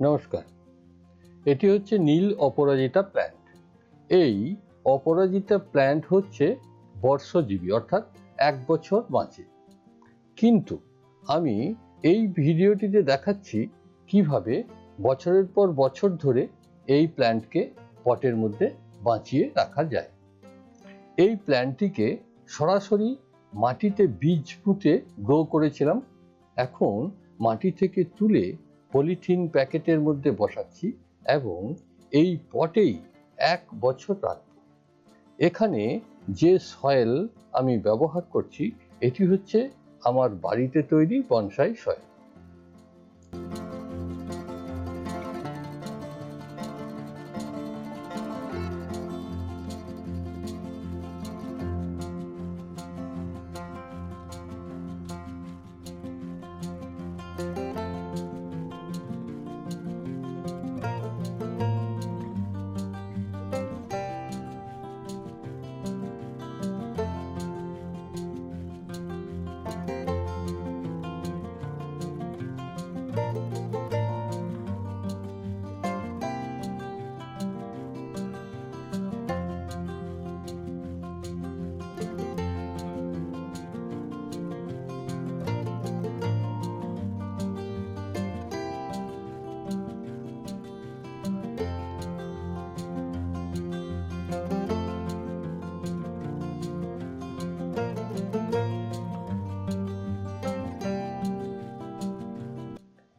নমস্কার। এটি হচ্ছে নীল অপরাজিতা প্ল্যান্ট। এই অপরাজিতা প্ল্যান্ট হচ্ছে বর্ষজীবী, অর্থাৎ 1 বছর বাঁচে। কিন্তু আমি এই ভিডিওটিতে দেখাচ্ছি কিভাবে বছরের পর বছর ধরে এই প্ল্যান্টকে পটের মধ্যে বাঁচিয়ে রাখা যায়। এই প্ল্যান্টটিকে সরাসরি মাটিতে বীজ পুঁতে গ্রো করেছিলাম। এখন মাটি থেকে তুলে পলিথিন প্যাকেটের মধ্যে বসাচ্ছি এবং এই পটেই 1 বছর রাখব। এখানে যে সয়েল আমি ব্যবহার করছি এটি হচ্ছে আমার বাড়িতে তৈরি বনসাই সয়েল।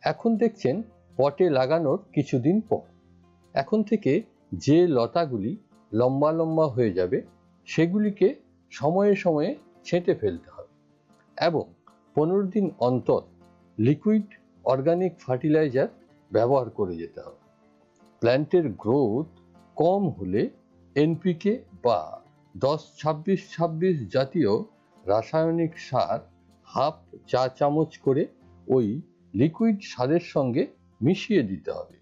এখন দেখছেন পটে লাগানোর কিছুদিন পর। এখন থেকে যে লতাগুলি লম্বা লম্বা হয়ে যাবে সেগুলিকে সময়ে সময়ে ছেঁটে ফেলতে হবে এবং 15 দিন অন্তর লিকুইড অর্গানিক ফার্টিলাইজার ব্যবহার করে যেতে হবে। প্ল্যান্টের গ্রোথ কম হলে এনপিকে বা 10-26-26 জাতীয় রাসায়নিক সার হাফ চা চামচ করে ওই লিকুইড সারের সঙ্গে মিশিয়ে দিতে হবে।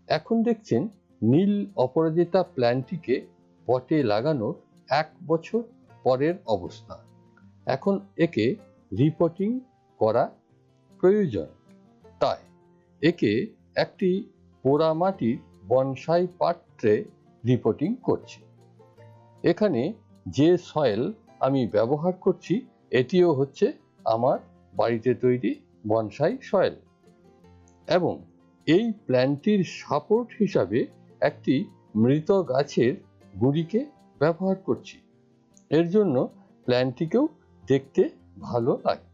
এখন দেখছেন নীল অপরাজিতা প্ল্যান্টটিকে পটে লাগানোর 1 বছর পরের অবস্থা। এখন একে রিপোর্টিং করা প্রয়োজন, তাই একে একটি পোড়ামাটির বনসাই পাত্রে রিপোর্টিং করছি। এখানে যে সয়েল আমি ব্যবহার করছি এটিও হচ্ছে আমার বাড়িতে তৈরি বনসাই সয়েল এবং এই প্ল্যান্টটির সাপোর্ট হিসাবে একটি মৃত গাছের গুঁড়িকে ব্যবহার করছি। এর জন্য প্ল্যান্টটিকেও দেখতে ভালো লাগে।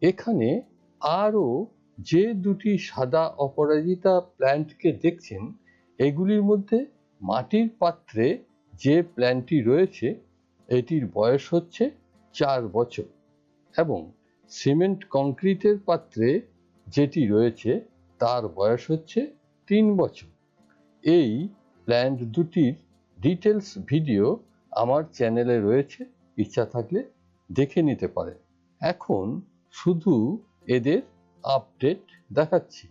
এখানে আরও যে দুটি সাদা অপরাজিতা প্ল্যান্টকে দেখছেন, এগুলির মধ্যে মাটির পাত্রে যে প্ল্যান্টটি রয়েছে এটির বয়স হচ্ছে 4 বছর এবং সিমেন্ট কংক্রিটের পাত্রে যেটি রয়েছে তার বয়স হচ্ছে 3 বছর। এই প্ল্যান্ট দুটির ডিটেলস ভিডিও আমার চ্যানেলে রয়েছে, ইচ্ছা থাকলে দেখে নিতে পারেন। এখন শুধু এদের আপডেট দেখাচ্ছি।